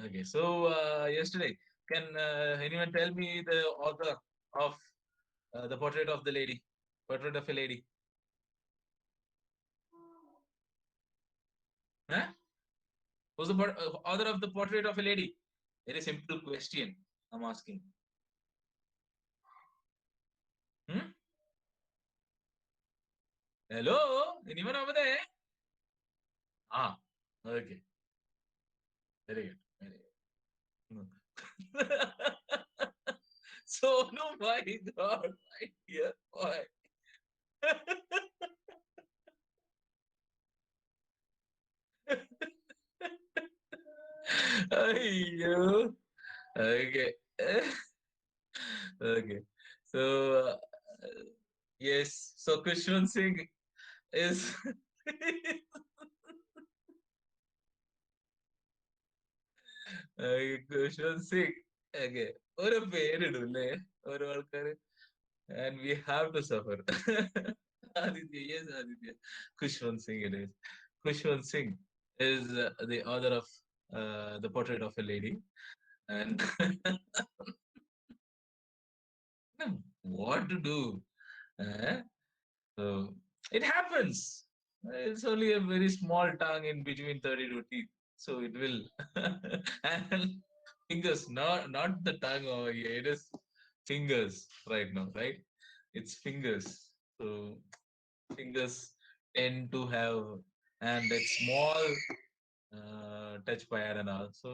Okay. So yesterday, can anyone tell me the author of the portrait of the lady? Portrait of a lady. Huh? Who's the author of the portrait of a lady? Very simple question I'm asking. Hmm? Hello? Anyone over there? Ah, okay. Very good. Very good. So, no, my God, my dear boy. Ayyo. Okay. Okay. So, yes. So, Kushwant Singh is. Kushwant Singh. Okay. ഒരു പേരിടൂല്ലേ ഓരോ ആൾക്കാര് and we have to suffer. Aditya, yes, Aditya. Kushwant Singh it is. Kushwant Singh is the author of The Portrait of a Lady. And what to do? Uh, so it happens. It's only a very small tongue in between 32 teeth. So it will. And fingers, not the tongue over here. It is fingers right now, right? It's fingers. So fingers tend to have and it's small touch by air and all. So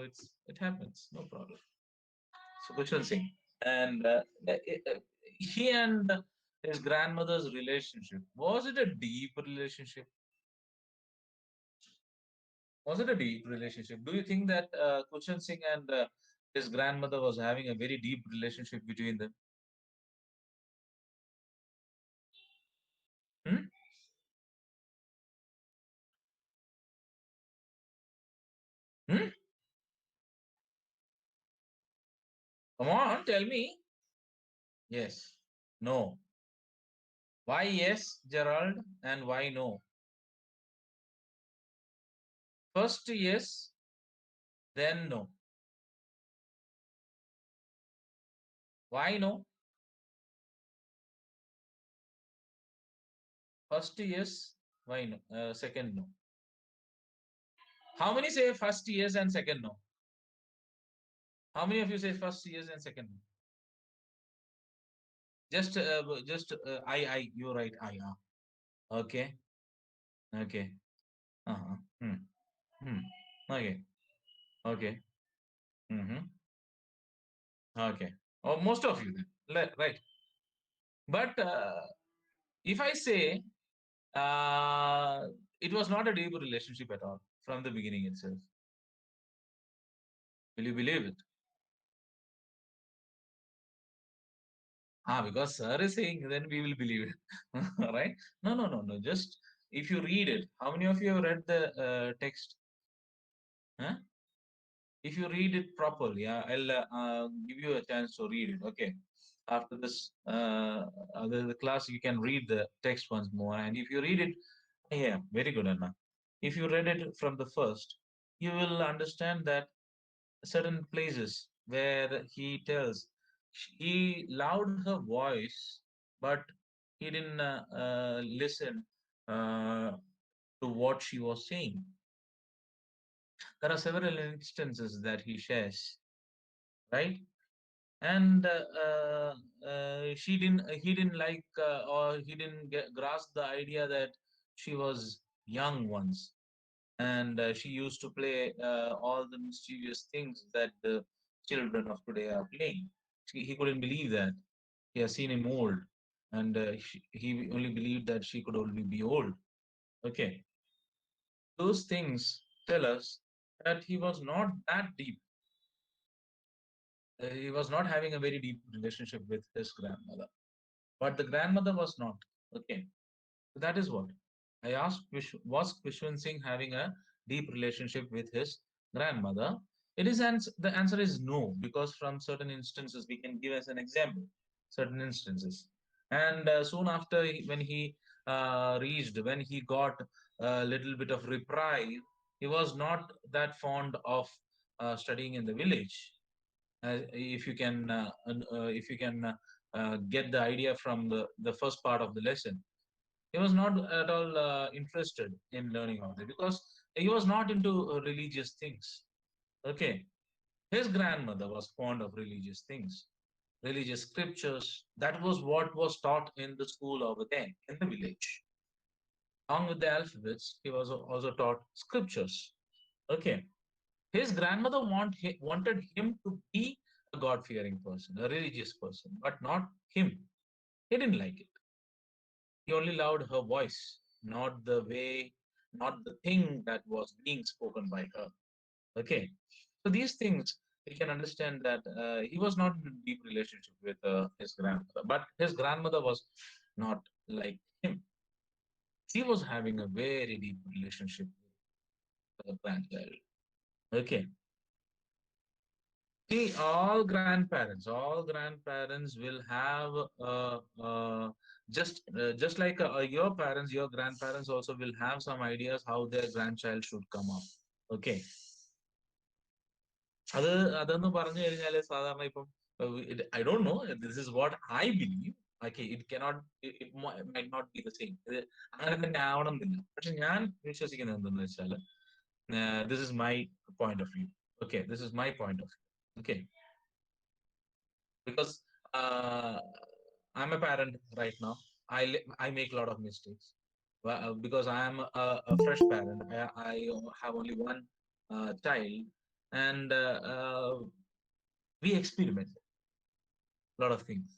it happens, no problem. So Kushal Singh and he and his grandmother's relationship, was it a deep relationship? Was it a deep relationship? Do you think that Kushal Singh and his grandmother was having a very deep relationship between them? Hmm? Hmm? Come on, tell me. Yes. No. Why yes, Gerald, and why no? First yes, then no. Why no? First yes, why no? Second no. How many say first yes and second no? How many of you say first yes and second no? You're right. Okay, okay. Uh-huh. Hmm. Hmm. Okay, okay. Mm-hmm. Okay. Oh, most of you then. Right. But if I say uh, it was not a deep relationship at all from the beginning itself, will you believe it? Because sir is saying, then we will believe it. Right? No, no, no, no. Just if you read it, how many of you have read the text? Huh? If you read it properly, I'll give you a chance to read it. Okay. After this, the class, you can read the text once more. And if you read it, yeah, very good, Anna. If you read it from the first, you will understand that certain places where he tells he loved her voice, but he didn't listen uh, to what she was saying. There are several instances that he shares, right? And he didn't like or he didn't grasp the idea that she was young once and she used to play all the mischievous things that the children of today are playing. He couldn't believe that. He has seen him old, and he only believed that she could only be old. Okay, those things tell us that he was not that deep. He was not having a very deep relationship with his grandmother, but the grandmother was not. Okay, so that is what I asked. Was Vishwan Singh having a deep relationship with his grandmother? The answer is no, because from certain instances we can give as an example certain instances. And soon after, when he when he got a little bit of reprieve, he was not that fond of studying in the village. If you can, if you can get the idea from the first part of the lesson, he was not at all interested in learning all that because he was not into religious things. Okay, his grandmother was fond of religious things, religious scriptures. That was what was taught in the school over there in the village. Along with the alphabets, he was also taught scriptures. Okay, his grandmother wanted him to be a God-fearing person, a religious person, but not him. He didn't like it. He only loved her voice, not the way, not the thing that was being spoken by her. Okay, so these things we can understand that he was not in a deep relationship with his grandmother, but his grandmother was not like him. She was having a very deep relationship with her grandchild. Okay, see, all grandparents will have just like your parents, your grandparents also will have some ideas how their grandchild should come up. Okay, അത് അതെന്ന് പറഞ്ഞു കഴിഞ്ഞാല് സാധാരണ ഇപ്പം I don't know this is what I believe. Okay, it cannot it might not be the same. ഇത് അങ്ങനെ തന്നെ ആവണം എന്നില്ല. പക്ഷെ ഞാൻ വിശ്വസിക്കുന്നത് എന്തെന്ന് വെച്ചാൽ this is my point of view. Okay, this is my point of view. Okay, because uh, I'm a parent right now. I make a lot of mistakes. Because I am a fresh parent. I have only one child, and we experiment a lot of things.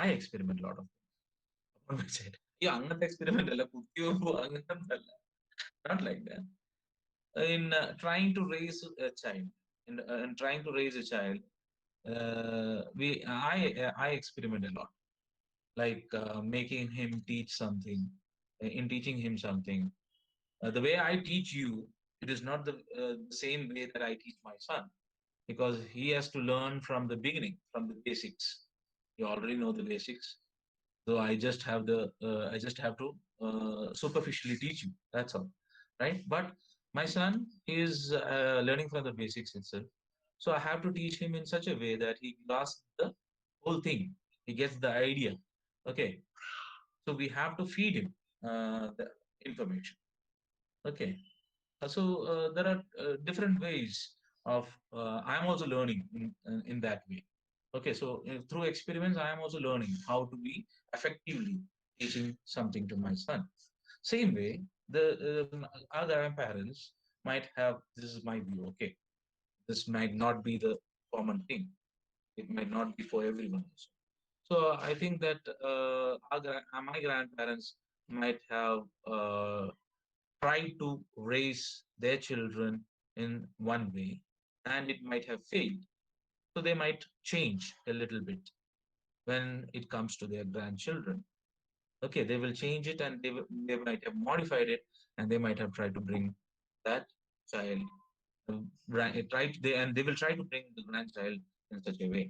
I experiment a lot of things upon my child. Yeah, അങ്ങനത്തെ experiment അല്ല, കുത്തിവെപ്പ് അങ്ങനത്തെ അല്ല. Not like that. In trying to raise a child, in trying to raise a child, I experiment a lot, like making him teach something. In teaching him something, the way I teach you, it is not the same way that I teach my son, because he has to learn from the beginning, from the basics. You already know the basics, so I just have to superficially teach you. That's all, right? But my son is learning from the basics itself, so I have to teach him in such a way that he grasps the whole thing. He gets the idea. Okay, so we have to feed him the information. Okay, so there are different ways of. I'm also learning in that way. Okay, so through experiments, I am also learning how to be effectively teaching something to my son. Same way, the our grandparents might have. This is my view. Okay, this might not be the common thing. It might not be for everyone. Also. So I think that my grandparents might have tried to raise their children in one way, and it might have failed. So they might change a little bit when it comes to their grandchildren. Okay, they will change it, and they might have modified it, and they might have tried to bring that child and they will try to bring the grandchild in such a way.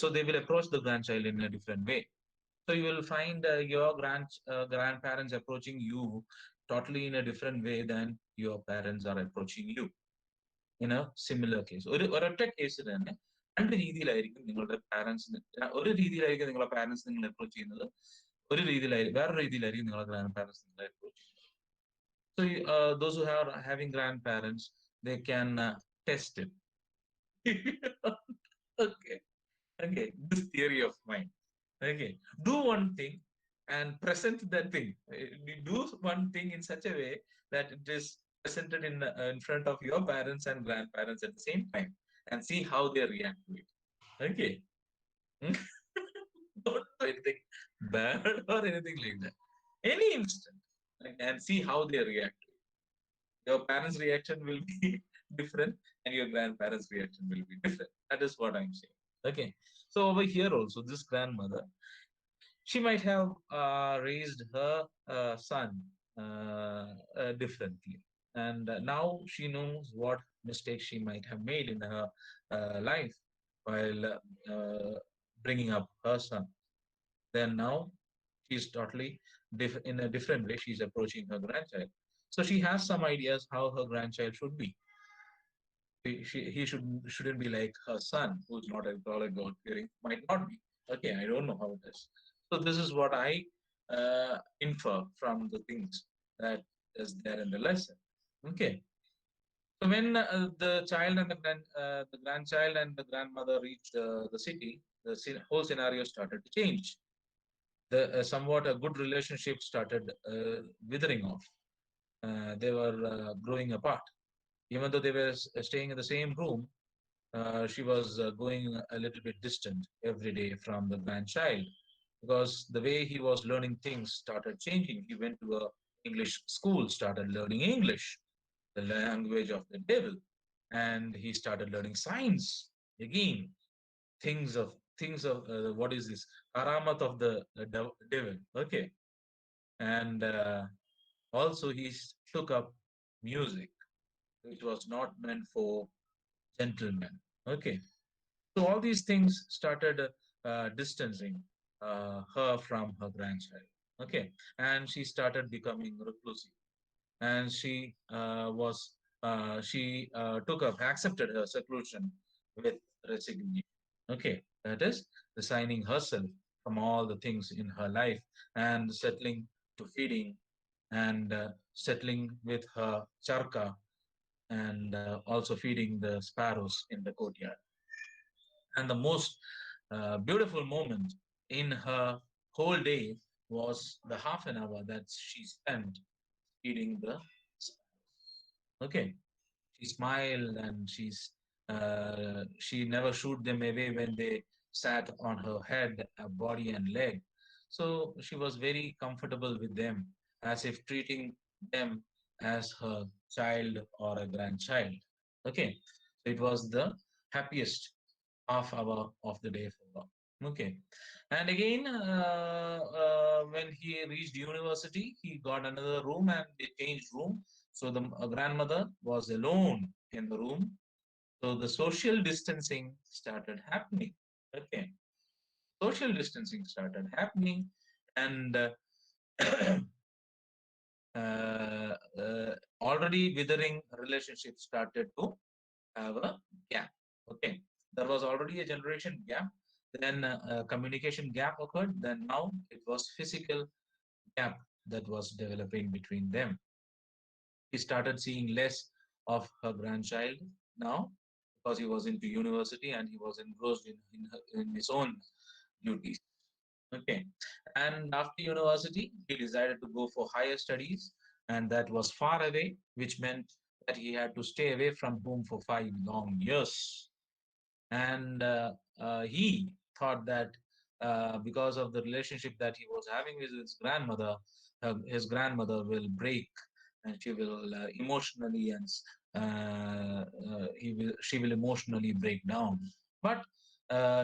So they will approach the grandchild in a different way. So you will find your grandparents approaching you totally in a different way than your parents are approaching you in a similar case. ഒരൊറ്റ case തന്നെ രണ്ട് രീതിയിലായിരിക്കും നിങ്ങളുടെ parents, ഒരു രീതിയിലായിരിക്കും നിങ്ങളുടെ parents നിങ്ങളെ approach ചെയ്യുന്നത്, ഒരു രീതിയിലായിരിക്കും വേറൊരു രീതിയിലായിരിക്കും നിങ്ങളുടെ ഗ്രാൻഡ് പാരന്റ്സ് നിങ്ങളെ അപ്രോച്ച് ചെയ്യുന്നത്. So those who are having grandparents, they can test it. Okay, okay, this theory of mine. Okay, do one thing and present that thing. You do one thing in such a way that it is presented in front of your parents and grandparents at the same time, and see how they react to it. Okay, don't do anything bad or anything like that. Any instant, like, and see how they react. Your parents' reaction will be different, and your grandparents' reaction will be different. That is what I'm saying. Okay, so over here also, this grandmother, she might have raised her son differently, and now she knows what mistakes she might have made in her life while bringing up her son. Then now she's totally in a different way. She's approaching her grandchild, so she has some ideas how her grandchild should be. he shouldn't be like her son, who's not at all a God fearing. Might not be. Okay, I don't know how it is. So this is what I infer from the things that is there in the lesson. Okay. So when the child and the grandchild and the grandmother reached the city, the whole scenario started to change. The somewhat a good relationship started withering off. They were growing apart. Even though they were staying in the same room, she was going a little bit distant every day from the grandchild because the way he was learning things started changing. He went to a English school, started learning English, the language of the devil, and he started learning science again. Things of what is this karamat of the devil? Okay, and also took up music, which was not meant for gentlemen. Okay, so all these things started distancing her from her grandchild. Okay, and she started becoming reclusive, and she took up accepted her seclusion with resignation. Okay, that is resigning herself from all the things in her life and settling to feeding and settling with her charka and also feeding the sparrows in the courtyard. And the most beautiful moment in her whole day was the half an hour that she spent feeding the sparrows. Okay, she smiled and she never shooed them away when they sat on her head, body, and leg. So she was very comfortable with them, as if treating them as her child or a grandchild. Okay, so it was the happiest half hour of the day for her. Okay, and again, when he reached university, he got another room and they changed room. So the grandmother was alone in the room. So the social distancing started happening. Okay, social distancing started happening, and already withering relationships started to have a gap. Okay, there was already a generation gap. Then a communication gap occurred. Then now it was physical gap that was developing between them. He started seeing less of her grandchild now because he was into university and he was engrossed in his own duties. Okay. And after university, he decided to go for higher studies, and that was far away, which meant that he had to stay away from home for 5 long years. And he thought that because of the relationship that he was having with his grandmother will break, and she will emotionally and she will emotionally break down. But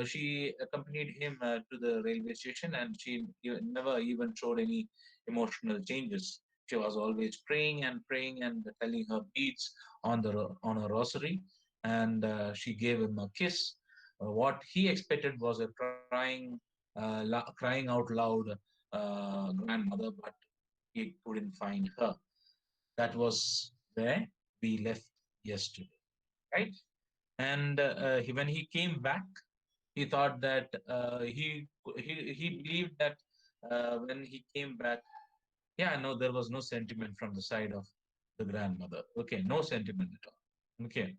she accompanied him to the railway station, and she never even showed any emotional changes. She was always praying and telling her beads on her rosary, and she gave him a kiss. What he expected was a crying out loud grandmother, but he couldn't find her. That was where we left yesterday, right? And when he came back, he thought that he believed that when he came back, yeah, no, there was no sentiment from the side of the grandmother. Okay, no sentiment at all. Okay,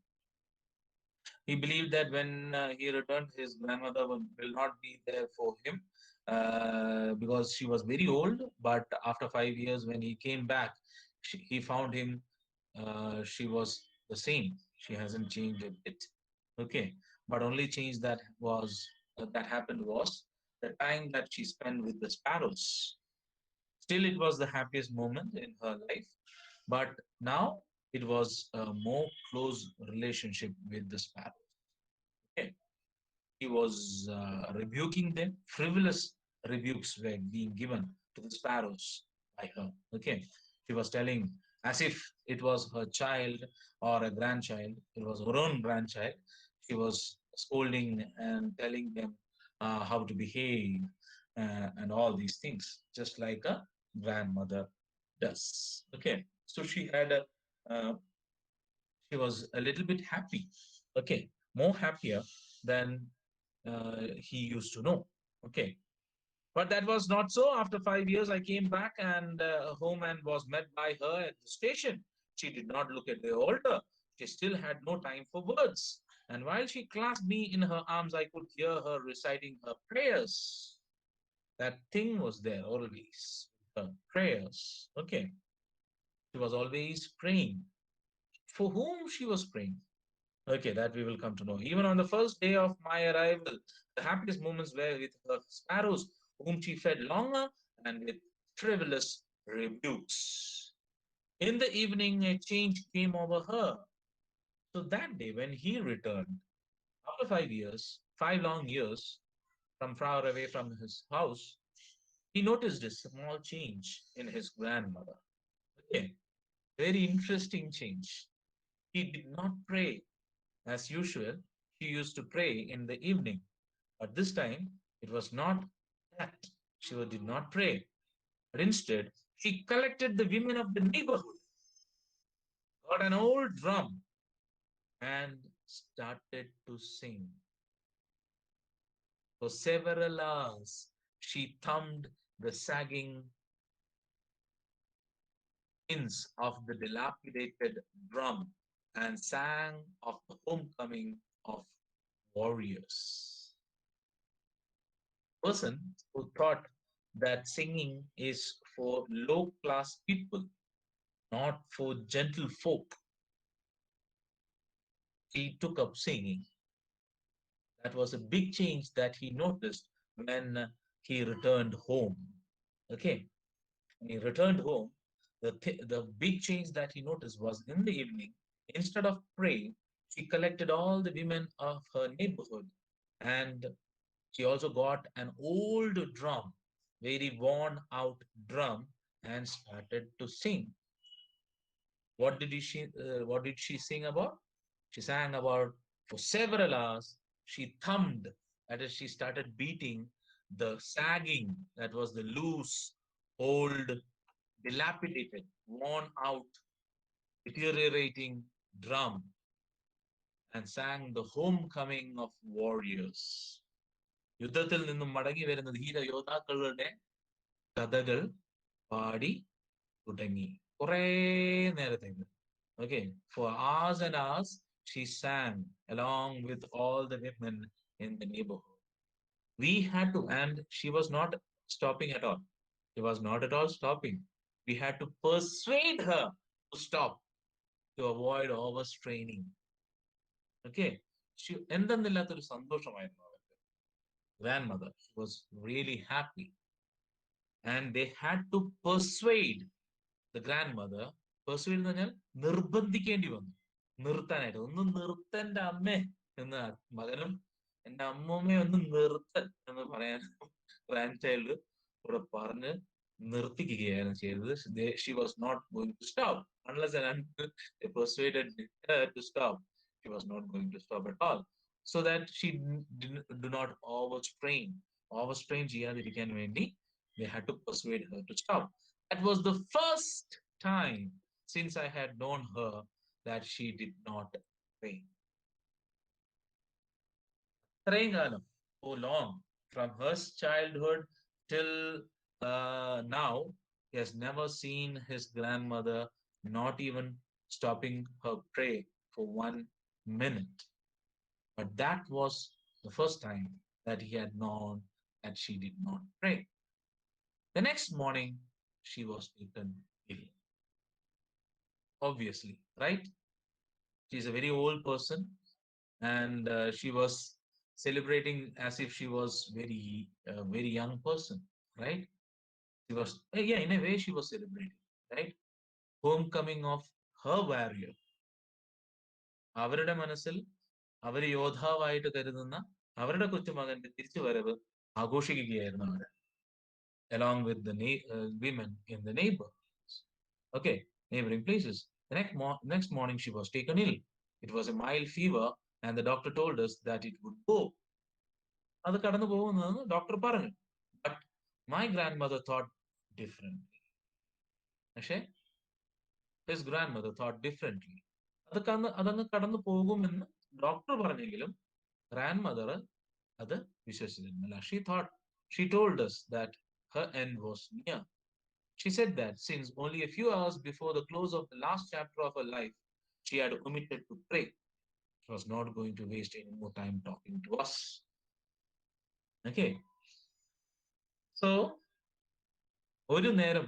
he believed that when he returned, his grandmother will not be there for him because she was very old. But after 5 years, when he came back, he found him. She was the same. She hasn't changed a bit. Okay, but only change that happened was the time that she spent with the sparrows. Still, it was the happiest moment in her life, but now it was a more close relationship with the sparrows. Okay, he was rebuking them. Frivolous rebukes were being given to the sparrows by her. Okay, she was telling as if it was her child or a grandchild. It was her own grandchild. She was scolding and telling them how to behave and all these things, just like a grandmother does. Okay, so uh, She was a little bit happy. Okay, more happier than he used to know. Okay, but that was not so. After 5 years, I came back and home and was met by her at the station. She did not look at the altar. She still had no time for words. And while she clasped me in her arms, I could hear her reciting her prayers. That thing was there always. Her prayers. Okay. She was always praying. For whom she was praying? Okay, that we will come to know. Even on the first day of my arrival, the happiest moments were with her sparrows, whom she fed longer and with frivolous rebukes. In the evening, a change came over her. So that day, when he returned, after 5 years, 5 long years from far away from his house, he noticed a small change in his grandmother. Okay, very interesting change. He did not pray as usual. She used to pray in the evening. But this time, it was not that she did not pray, but instead, she collected the women of the neighborhood, got an old drum, and started to sing. For several hours, she thumbed the sagging ends of the dilapidated drum and sang of the homecoming of warriors. Person who thought that singing is for low class people, not for gentle folk, he took up singing. That was a big change that he noticed when he returned home. Okay, when he returned home, the big change that he noticed was in the evening, instead of praying, she collected all the women of her neighborhood, and she also got an old drum, very worn out drum, and started to sing. What did she sing about? She sang about for several hours. She thumbed, that is, she started beating the sagging, that was the loose, old, dilapidated, worn out, deteriorating drum, and sang the homecoming of warriors. യുദ്ധത്തിൽ നിന്നും മടങ്ങി വരുന്ന ധീര യോദ്ധാക്കളുടെ കഥകൾ പാടി തുടങ്ങി കുറേ നേരത്തേക്ക്. Okay, for hours and hours, she sang along with all the women in the neighborhood. We had to, and she was not stopping at all. She was not at all stopping. We had to persuade her to stop to avoid overstraining. Okay, she എന്തെന്നില്ലാത്തൊരു സന്തോഷമായിരുന്നു അവർക്ക്. Grandmother was really happy, and they had to persuade the grandmother. Persuade എന്ന് പറഞ്ഞാൽ നിർബന്ധിക്കേണ്ടി വന്നു നിർത്താനായിട്ട്. ഒന്ന് നിർത്തന്റെ അമ്മേ എന്ന് മകനും എന്റെ അമ്മൂമ്മയെ ഒന്ന് നിർത്തൻ എന്ന് പറയാൻ ഗ്രാൻഡ് ചൈൽഡ് ഇവിടെ പറഞ്ഞ് നിർത്തിക്കുകയാണ് ചെയ്തത്. She was not going to stop unless and until they persuaded her to stop. She was not going to stop at all, so that she do not overstrain ചെയ്യാതിരിക്കാൻ വേണ്ടി they had to persuade her to stop. That was the first time since I had known her that she did not pray. Praying so long, from her childhood till now, he has never seen his grandmother not even stopping her pray for 1 minute. But that was the first time that he had known that she did not pray. The next morning, she was taken ill. Obviously, right? She's a very old person, and she was celebrating as if she was very young person, right? She was, yeah, in a way she was celebrating, right? Homecoming of her warrior. അവരുടെ മനസ്സിൽ അവർ യോദ്ധാവായിട്ട് കരുതുന്ന അവരുടെ കൊച്ചുമകന്റെ തിരിച്ചുവരവ് ആഘോഷിക്കുകയായിരുന്നു അവർ, along with the women in the neighboring places. The next morning she was taken ill. It was a mild fever, and the doctor told us that it would go. അത് കടന്നു പോകുന്നതെന്ന് doctor പറഞ്ഞു. But my grandmother thought differently. പക്ഷേ his grandmother thought differently. അതങ്ങ് കടന്നു പോകുമെന്ന് doctor പറഞ്ഞെങ്കിലും grand mother അത് വിശ്വസിച്ചിരുന്നില്ല. She told us that her end was near. She said that since only a few hours before the close of the last chapter of her life, she had omitted to pray. She was not going to waste any more time talking to us. Okay. So, ഒരു നേരം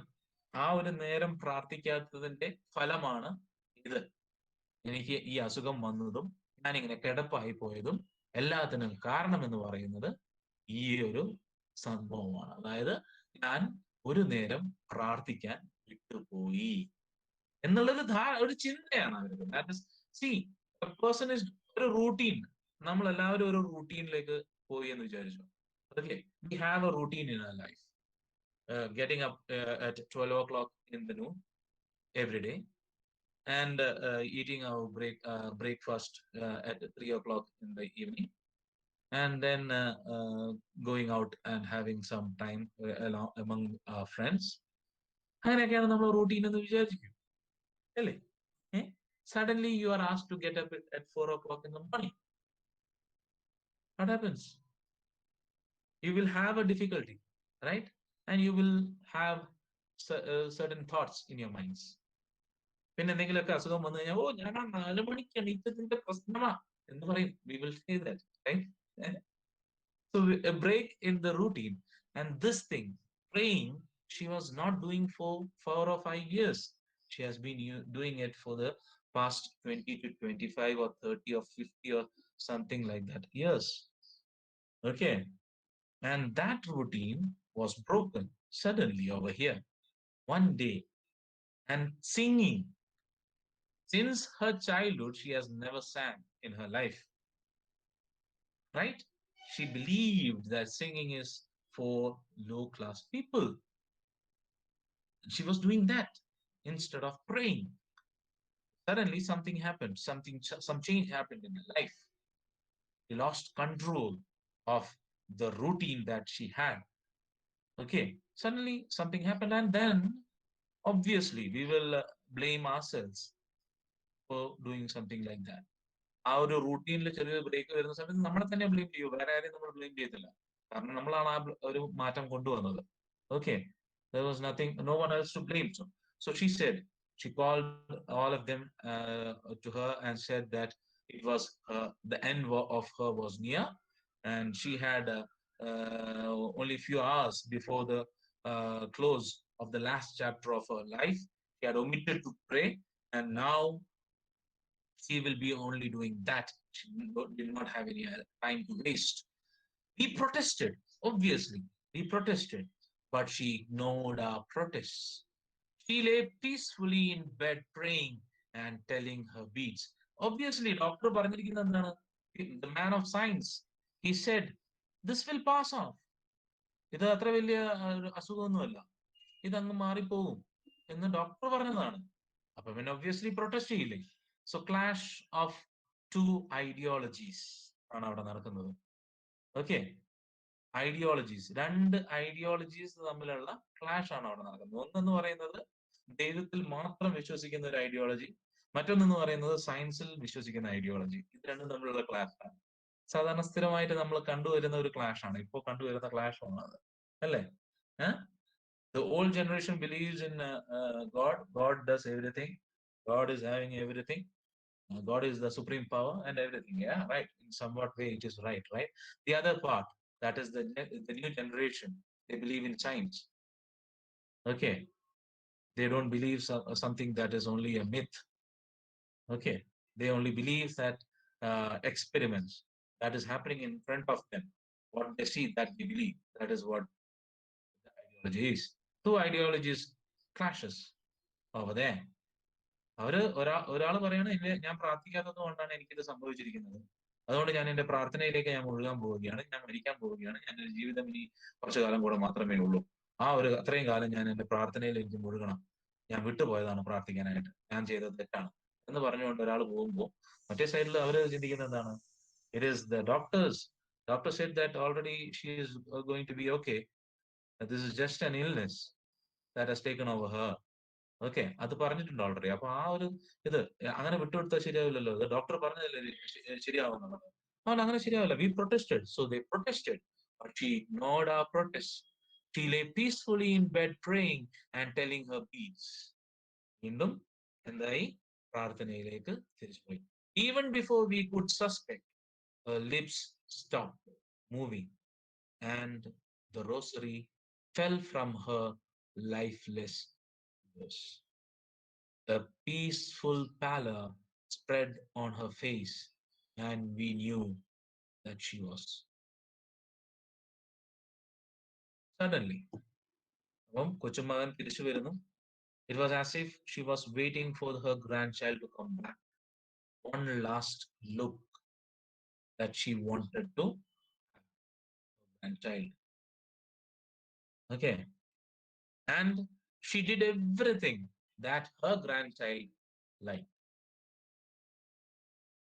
ഒരു നേരം പ്രാർത്ഥിക്കാത്തതിന്റെ ഫലമാണ് ഇത്. എനിക്ക് ഈ അസുഖം വന്നതും ഞാനിങ്ങനെ കിടപ്പായി പോയതും എല്ലാത്തിനും കാരണം എന്ന് പറയുന്നത് ഈ ഒരു സംഭവമാണ്. അതായത് ഞാൻ ഒരു നേരം പ്രാർത്ഥിക്കാൻ വിട്ടുപോയി എന്നുള്ളത് ഒരു ചിന്തയാണ് അവർക്ക്. That is see person is ഒരു റൂട്ടീൻ. നമ്മൾ എല്ലാവരും ഒരു റൂട്ടീനിലേക്ക് പോയി എന്ന് വിചാരിച്ചു. Okay, we have a routine in our life. Getting up at 12 o'clock in the noon every day, and eating our breakfast at 3 o'clock in the evening, and then going out and having some time among our friends. അങ്ങനെയൊക്കെയാണ് നമ്മൾ routine എന്ന് വിചാരിക്കും അല്ലേ? Suddenly you are asked to get up at 4 o'clock in the morning. What happens? You will have a difficulty, right? And you will have certain thoughts in your minds. പിന്നെ എന്തെങ്കിലുമൊക്കെ അസുഖം വന്നു കഴിഞ്ഞാൽ, ഞാൻ 4 മണിക്ക് എണീറ്റതിന്റെ പ്രശ്നമാ എന്ന് പറയും. We will say that, right? So a break in the routine, and this thing, praying, she was not doing for 4 or 5 years. She has been doing it for the past 20 to 25 or 30 or 50 or something like that years. Okay. And that routine was broken suddenly over here one day. And singing, since her childhood, she has never sang in her life, right? She believed that singing is for low class people. She was doing that instead of praying. Suddenly something happened, some change happened in her life. She lost control of the routine that she had. Okay, suddenly something happened, and then obviously we will blame ourselves for doing something like that. ആ ഒരു റൂട്ടീനിൽ ചെറിയൊരു break വരുന്ന സമയത്ത് നമ്മളെ തന്നെ blame ചെയ്യൂ, വേറെ ആരെയും നമ്മൾ ബ്ലെയിം ചെയ്യത്തില്ല. കാരണം നമ്മളാണ് ആ ഒരു മാറ്റം കൊണ്ടുവന്നത്. Okay, there was nothing, no one else to blame. So she said, she called all of them to her and said that it was the end of her was near, and she had only few hours before the close of the last chapter of her life. She had omitted to pray, and now she will be only doing that. She did not have any time to waste. We protested, obviously. We protested, but she ignored our protests. She lay peacefully in bed praying and telling her beads. Obviously, doctor പറഞ്ഞിരിക്കുന്നത് എന്താണ്? The man of science, he said, this will pass off. ഇത് അത്ര വലിയ അസുഖമൊന്നുമല്ല, ഇതങ്ങ് മാറിപ്പോകും എന്ന് doctor പറഞ്ഞതാണ്. അപ്പൊ പിന്നെ ഒബ്വിയസ്ലി പ്രൊട്ടസ്റ്റ് ചെയ്യില്ലേ? So clash of two ideologies ആണ് അവിടെ നടക്കുന്നത്. ഓക്കെ, ഐഡിയോളജീസ്, രണ്ട് ഐഡിയോളജീസ് തമ്മിലുള്ള ക്ലാഷ് ആണ് അവിടെ നടക്കുന്നത്. ഒന്നെന്ന് പറയുന്നത് ദൈവത്തിൽ മാത്രം വിശ്വസിക്കുന്ന ഒരു ഐഡിയോളജി, മറ്റൊന്നെന്ന് പറയുന്നത് സയൻസിൽ വിശ്വസിക്കുന്ന ഐഡിയോളജി. ഇത് രണ്ടും തമ്മിലുള്ള ക്ലാഷ് ആണ്. സാധാരണ സ്ഥിരമായിട്ട് നമ്മൾ കണ്ടുവരുന്ന ഒരു ക്ലാഷ് ആണ്, ഇപ്പോൾ കണ്ടുവരുന്ന ക്ലാഷ് ആണ് അത്, അല്ലേ? The old generation believes in God. God does everything. God is having everything. God is the supreme power and everything. Yeah, right. In somewhat way, it is right, right? The other part, that is the new generation. They believe in science. Okay, they don't believe something that is only a myth. Okay, they only believe that experiments that is happening in front of them, what they see, that they believe. That is what the ideology is. Two ideologies clashes over there. ഒരാൾ പറയാണ്, ഞാൻ പ്രാർത്ഥിക്കാത്തത് കൊണ്ടാണ് എനിക്കിത് സംഭവിച്ചിരിക്കുന്നത്, അതുകൊണ്ട് ഞാൻ എന്റെ പ്രാർത്ഥനയിലേക്ക് ഞാൻ മുഴുകാൻ പോവുകയാണ്, ഞാൻ മരിക്കാൻ പോവുകയാണ്, എന്റെ ജീവിതം ഇനി കുറച്ചു കാലം കൂടെ മാത്രമേ ഉള്ളൂ, അത്രയും കാലം ഞാൻ എന്റെ പ്രാർത്ഥനയിൽ എനിക്ക് മുഴുകണം, ഞാൻ വിട്ടുപോയതാണ് പ്രാർത്ഥിക്കാനായിട്ട്, ഞാൻ ചെയ്തത് തെറ്റാണ് എന്ന് പറഞ്ഞുകൊണ്ട് ഒരാൾ പോകുമ്പോൾ മറ്റേ സൈഡിൽ അവര് ചിന്തിക്കുന്നത് എന്താണ്? It is the doctors. Doctor said that already she is going to be okay. That this is just an illness that has taken over her. Okay, അത് പറഞ്ഞിട്ടുണ്ട് ഓൾറെഡി. അപ്പൊ ആ ഒരു ഇത് അങ്ങനെ വിട്ടുകൊടുത്താൽ ശരിയാവില്ലല്ലോ. ഇത് ഡോക്ടർ പറഞ്ഞതല്ലേ ശരിയാവുന്നുള്ളത്. അതുകൊണ്ട് അങ്ങനെ ശരിയാവില്ല. We protested, so they protested, but she ignored our protest. She lay peacefully in bed praying and telling her peace. വീണ്ടും എന്തായി? പ്രാർത്ഥനയിലേക്ക് തിരിച്ചുപോയി. Even before we could suspect, her lips stopped moving and the rosary fell from her lifeless fingers. A peaceful pallor spread on her face, and we knew that she was. Suddenly, കൊച്ചുമകൻ തിരിച്ചു വരുന്നു. It was as if she was waiting for her grandchild to come back. One last look that she wanted to grandchild. Okay. And she did everything that her grandchild liked.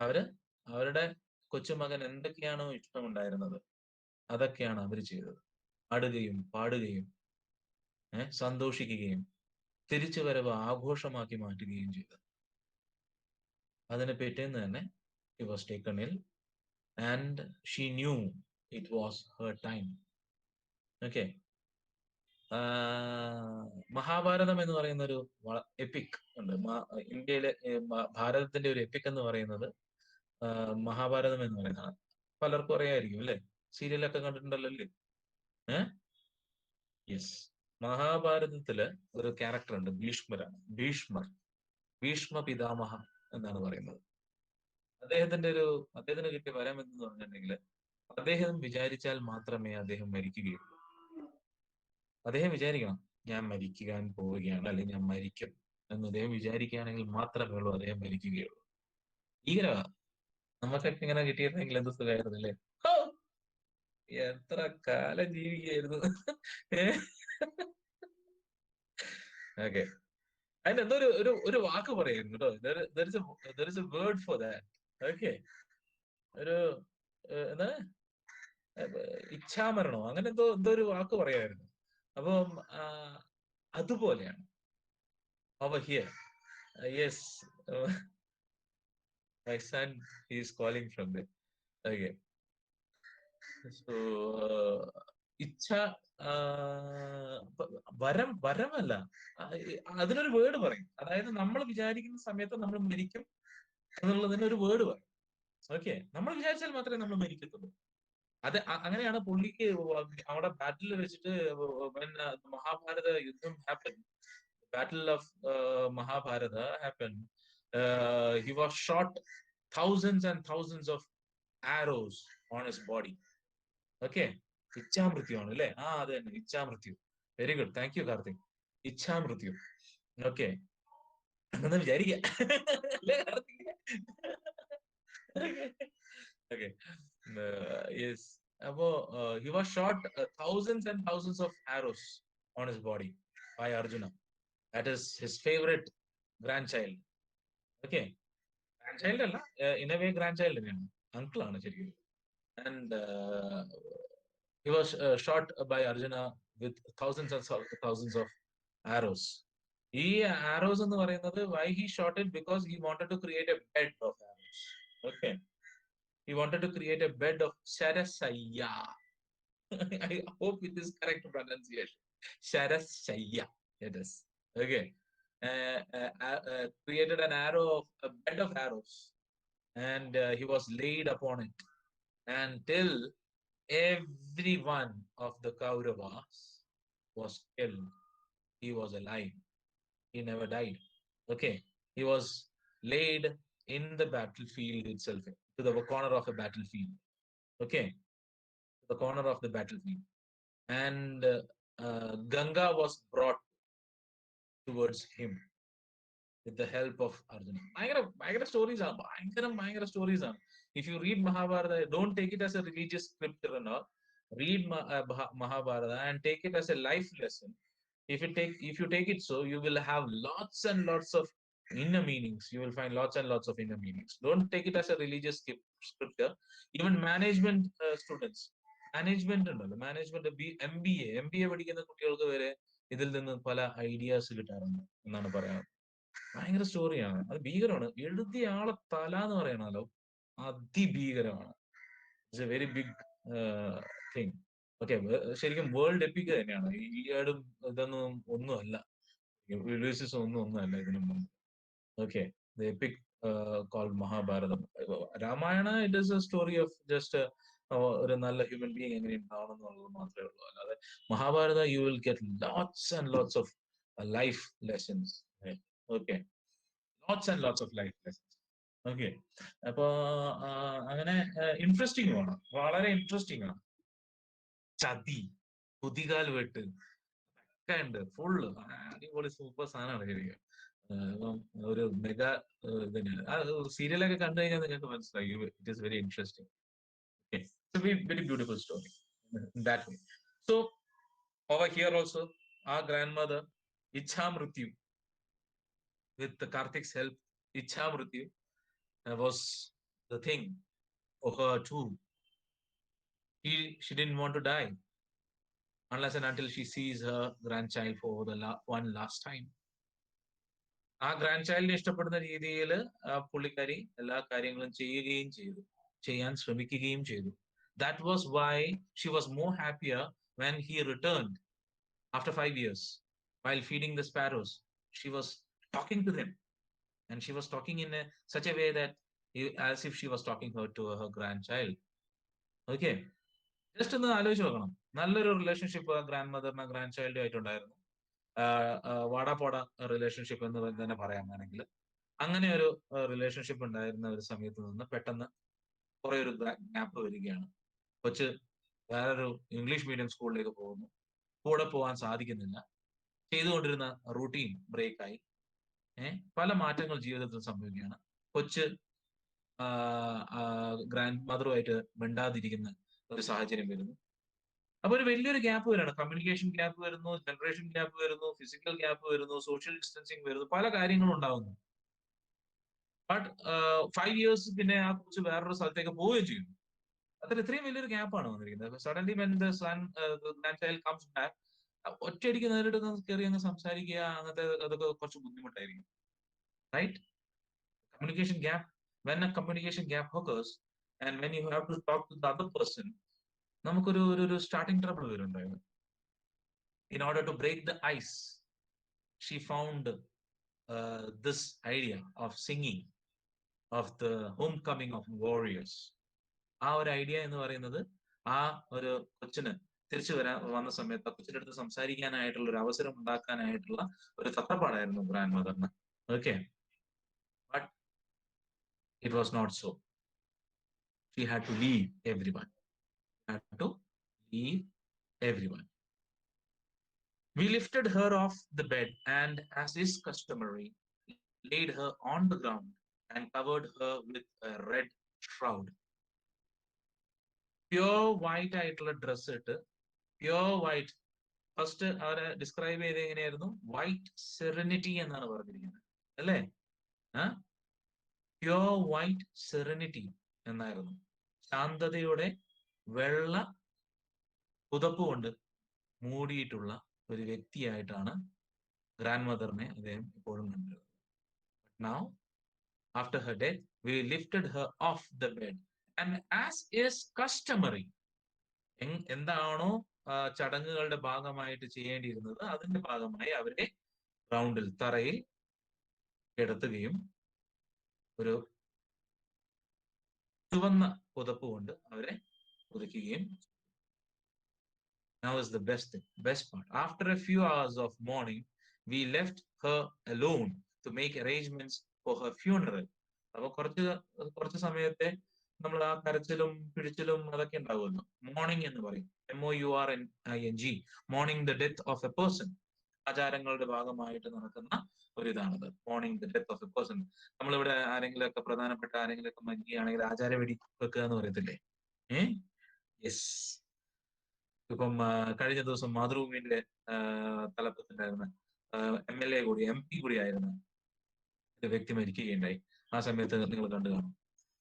അവര് അവരുടെ കൊച്ചുമകൻ എന്തൊക്കെയാണോ ഇഷ്ടമുണ്ടായിരുന്നത് അതൊക്കെയാണ് അവർ ചെയ്തത്. ആടുകയും പാടുകയും സന്തോഷിക്കുകയും തിരിച്ചുവരവ് ആഘോഷമാക്കി മാറ്റുകയും ചെയ്തത്. അതിന് പിറ്റേന്ന് തന്നെ he was taken ill and she knew it was her time. Okay. Mahabharatam എന്ന് പറയുന്ന ഒരു എപ്പിക് ഉണ്ട്. ഇന്ത്യയിലെ ഭാരതത്തിന്റെ ഒരു എപ്പിക് എന്ന് പറയുന്നത് മഹാഭാരതം എന്ന് പറയുന്നതാണ്. പലർക്കും അറിയായിരിക്കും അല്ലെ? സീരിയലൊക്കെ കണ്ടിട്ടുണ്ടല്ലോ അല്ലേ? യെസ്. മഹാഭാരതത്തില് ഒരു ക്യാരക്ടർ ഉണ്ട്, ഭീഷ്മരാണ്. ഭീഷ്മ പിതാമഹ എന്നാണ് പറയുന്നത്. അദ്ദേഹത്തിന് കിട്ടിയ വരം എന്ന് പറഞ്ഞിട്ടുണ്ടെങ്കിൽ അദ്ദേഹം വിചാരിച്ചാൽ മാത്രമേ അദ്ദേഹം മരിക്കുകയുള്ളൂ. അദ്ദേഹം വിചാരിക്കണം, ഞാൻ മരിക്കാൻ പോവുകയാണ്, അല്ലെങ്കിൽ ഞാൻ മരിക്കും എന്ന് അദ്ദേഹം വിചാരിക്കുകയാണെങ്കിൽ മാത്രമേ ഉള്ളൂ അദ്ദേഹം മരിക്കുകയുള്ളൂ. ഭീകരമാ. നമുക്കൊക്കെ ഇങ്ങനെ കിട്ടിയിരുന്നെങ്കിൽ എന്ത് സുഖമായിരുന്നു അല്ലേ? എത്ര കാലം ജീവിക്കായിരുന്നു. ഓക്കെ. അതിന് എന്തോ ഒരു വാക്ക് പറയായിരുന്നു കേട്ടോ. there is a word for that. Okay. ഒരു എന്താണ്, ഇച്ഛാമരണോ അങ്ങനെ എന്തോ ഒരു വാക്ക് പറയായിരുന്നു. അപ്പം അതുപോലെയാണ് over here. Yes, my son, he is calling from there. Okay. So ഇച്ഛ വരമല്ല, അതിനൊരു വേർഡ് പറയും. അതായത് നമ്മൾ വിചാരിക്കുന്ന സമയത്ത് നമ്മൾ മരിക്കും എന്നുള്ളതിന് ഒരു വേർഡ് പറയും. ഓക്കെ. നമ്മൾ വിചാരിച്ചാൽ മാത്രമേ നമ്മൾ മരിക്കത്തുള്ളൂ. അത് അങ്ങനെയാണ് പുള്ളിക്ക് അവിടെ ബാറ്റിൽ വെച്ചിട്ട് മഹാഭാരത യുദ്ധം happen. Battle of Mahabharata happened. He was shot thousands and thousands of arrows on his body. Okay. ഇച്ഛാമൃത്യു ആണ് അല്ലേ? അത് തന്നെ, ഇച്ഛാമൃത്യു. Very good, thank you Karthik. ഇച്ഛാമൃത്യു. ഓക്കെ. അങ്ങനെ വിചാരിക്കാം അല്ലേ കാർത്തിക്? ഓക്കെ. യെസ്. അപ്പോ he was shot thousands and thousands of arrows on his body by Arjuna. That is his favorite grandchild. Okay. Grandchild അല്ല, in a way grandchild തന്നെയാണ്, uncle ആണ് ശരിക്കും. And he was shot by Arjuna with thousands and thousands of arrows. ഈ arrows എന്ന് പറയുന്നത്, why he shot it? Because he wanted to create a bed of arrows. Okay. He wanted to create a bed of Sharasaya. I hope it is correct pronunciation. Sharasaya. It is. Okay. Created an arrow of a bed of arrows, and he was laid upon it until every one of the Kauravas was killed. He was alive. He never died. Okay. He was laid in the battlefield itself, to the corner of a battlefield. Okay. The corner of the battlefield. And Ganga was brought towards him with the help of Arjuna. ഭയങ്കര stories ആണ്, ഭയങ്കര stories ആണ്. If you read Mahabharata, don't take it as a religious scripture and all. Read Mahabharata and take it as a life lesson. If you take it so, you will have lots and lots of inner meanings. You will find lots and lots of inner meanings. Don't take it as a religious scripture. Even management students, management ഉണ്ടല്ലോ, management MBA പഠിക്കുന്ന കുട്ടികൾക്ക് വരെ ഇതിൽ നിന്ന് പല ideas കിട്ടാറുണ്ട് എന്നാണ് പറയാറ്. ഭയങ്കര സ്റ്റോറിയാണ്, അത് ഭീകരമാണ്. എഴുതിയ ആളെ തല എന്ന് പറയണല്ലോ, അതിഭീകരമാണ്. It's a very big thing. Okay, ശരിക്കും വേൾഡ് എപ്പിക് തന്നെയാണ്. ഈയാടും ഇതൊന്നും ഒന്നുമല്ല, യുലിസിസ് ഒന്നുമല്ല ഇതിനു മുമ്പ്. Okay, the epic called Mahabharatam. Ramayana it is a story of just ഒരു നല്ല ഹ്യൂമൻ ബീങ് എങ്ങനെ ഉണ്ടാവണം എന്നുള്ളത് മാത്രമേ ഉള്ളൂ. അല്ലാതെ Mahabharata you will get lots and lots of life lessons. Okay, lots and lots of life lessons. Okay, അപ്പോ അങ്ങനെ ഇൻട്രസ്റ്റിംഗ് ആണ്, വളരെ ഇൻട്രസ്റ്റിംഗ് ആണ്. ചതി, കുതികാൽ വെട്ട് ഒക്കെ ഉണ്ട്, ഫുള്ള് അടിപൊളി സൂപ്പർ സാധനമാണ് ശരിക്കും. ഇപ്പം ഒരു മെഗാ തന്നെയാണ്. ആ സീരിയലൊക്കെ കണ്ടു കഴിഞ്ഞാൽ നിങ്ങൾക്ക് മനസ്സിലായി, it is very interesting. Very beautiful story that way. So over here also, our grandmother Ichamrityu, with the Karthik's help, Ichamrityu was the thing for her too. She didn't want to die unless and until she sees her grandchild for the one last time. ആ grand ചൈൽഡിനെ ഇഷ്ടപ്പെടുന്ന രീതിയിൽ പുള്ളിക്കാരി എല്ലാ കാര്യങ്ങളും ചെയ്യുകയും ചെയ്തു, ചെയ്യാൻ ശ്രമിക്കുകയും ചെയ്തു. That was why she was more happier when he returned after 5 years while feeding the sparrows. She was talking to them, and she was talking in such a way that as if she was talking to her grandchild. Okay, just ഒന്ന് ആലോചിച്ച് നോക്കണം, നല്ലൊരു relationship grand മദറിന് grand ചൈൽഡും ആയിട്ടുണ്ടായിരുന്നു. വാടാപോട relationship എന്ന് തന്നെ പറയാൻ വേണമെങ്കിൽ. അങ്ങനെ ഒരു റിലേഷൻഷിപ്പ് ഉണ്ടായിരുന്ന ഒരു സമയത്ത് നിന്ന് പെട്ടെന്ന് കുറെ ഒരു ഗ്യാപ്പ് വരികയാണ്. കൊച്ച് വേറൊരു ഇംഗ്ലീഷ് മീഡിയം സ്കൂളിലേക്ക് പോകുന്നു, കൂടെ പോകാൻ സാധിക്കുന്നില്ല, ചെയ്തുകൊണ്ടിരുന്ന റൂട്ടീൻ ബ്രേക്കായി. പല മാറ്റങ്ങൾ ജീവിതത്തിൽ സംഭവിക്കുകയാണ്. കൊച്ച് ഗ്രാൻഡ് മദറുമായിട്ട് മിണ്ടാതിരിക്കുന്ന ഒരു സാഹചര്യം വരുന്നു. അപ്പൊ ഒരു വലിയൊരു ഗ്യാപ്പ് വരികയാണ്. കമ്മ്യൂണിക്കേഷൻ ഗ്യാപ്പ് വരുന്നു, ജനറേഷൻ ഗ്യാപ്പ് വരുന്നു, ഫിസിക്കൽ ഗ്യാപ്പ് വരുന്നു, സോഷ്യൽ ഡിസ്റ്റൻസിങ് വരുന്നു, പല കാര്യങ്ങളും ഉണ്ടാകുന്നു. ബട്ട് 5 years പിന്നെ ആ കൊച്ച് വേറൊരു സ്ഥലത്തേക്ക് പോവുകയും ചെയ്യുന്നു. അത്ര ഇത്രയും വലിയൊരു ഗ്യാപ്പാണ് വന്നിരിക്കുന്നത്. Suddenly when the son grandchild comes back, ഒറ്റയടിക്ക് നേരിട്ട് കയറി അങ്ങ് സംസാരിക്കുക, അങ്ങനത്തെ അതൊക്കെ കുറച്ച് ബുദ്ധിമുട്ടായിരിക്കും. Right? Communication gap, when a communication gap occurs and when you have to talk to the other person, നമുക്കൊരു സ്റ്റാർട്ടിംഗ് ട്രബിൾ വരുന്നുണ്ടായിരുന്നു. In order to break the ice, she found this idea of singing, of the homecoming of warriors. ആ ഒരു idea എന്ന് പറയുന്നത് ആ ഒരു കൊച്ചിന് തിരിച്ചു വന്ന സമയത്ത് ആ കൊച്ചിന്റെ അടുത്ത് സംസാരിക്കാനായിട്ടുള്ള ഒരു അവസരം ഉണ്ടാക്കാനായിട്ടുള്ള ഒരു തത്രപ്പാടായിരുന്നു ഗ്രാൻഡ് മദറിന്. Okay, but it was not so. She had to leave everyone. Had to leave everyone. We lifted her off the bed and, as is customary, laid her on the ground and covered her with a red shroud. Pure white ആയിട്ടുള്ള dress ഇട്ട്, pure white. First അവരെ describe ചെയ്ത് എങ്ങനെയായിരുന്നു? White serenity എന്നാണ് പറഞ്ഞിരിക്കുന്നത്, അല്ലേ? Pure white serenity എന്നായിരുന്നു. ശാന്തതയുടെ വെള്ള പുതപ്പ് കൊണ്ട് മൂടിയിട്ടുള്ള ഒരു വ്യക്തിയായിട്ടാണ് ഗ്രാൻഡ് മദറിനെ അദ്ദേഹം എപ്പോഴും കണ്ടത്. Now, after her death, we lifted her off the bed and, as is customary, എന്താണോ ചടങ്ങുകളുടെ ഭാഗമായിട്ട് ചെയ്യേണ്ടിയിരുന്നത് അതിന്റെ ഭാഗമായി അവരെ ഗ്രൗണ്ടിൽ, തറയിൽ കിടത്തുകയും ഒരു ചുവന്ന പുതപ്പ് കൊണ്ട് അവരെ പുതയ്ക്കുകയും. Now is the best part. After a few hours of mourning, we left her alone to make arrangements for her funeral. അപ്പൊ കുറച്ച് സമയത്തെ നമ്മൾ ആ കരച്ചിലും പിടിച്ചിലും അതൊക്കെ ഉണ്ടാവുമല്ലോ. മോർണിംഗ് എന്ന് പറയും, MOURNING, mourning the death of a person. ആചാരങ്ങളുടെ ഭാഗമായിട്ട് നടക്കുന്ന ഒരു ഇതാണത്, mourning the death of a person. നമ്മളിവിടെ ആരെങ്കിലുമൊക്കെ പ്രധാനപ്പെട്ട ആരെങ്കിലുമൊക്കെ മരിക്കുകയാണെങ്കിൽ ആചാര വെടി വെക്കുക എന്ന് പറയത്തില്ലേ? യെസ്. ഇപ്പം കഴിഞ്ഞ ദിവസം മാതൃഭൂമിന്റെ തലപ്പത്തുണ്ടായിരുന്ന MLA കൂടി MP കൂടി ആയിരുന്ന ഒരു വ്യക്തി മരിക്കുകയുണ്ടായി. ആ സമയത്ത് നിങ്ങൾ കണ്ടു കാണും.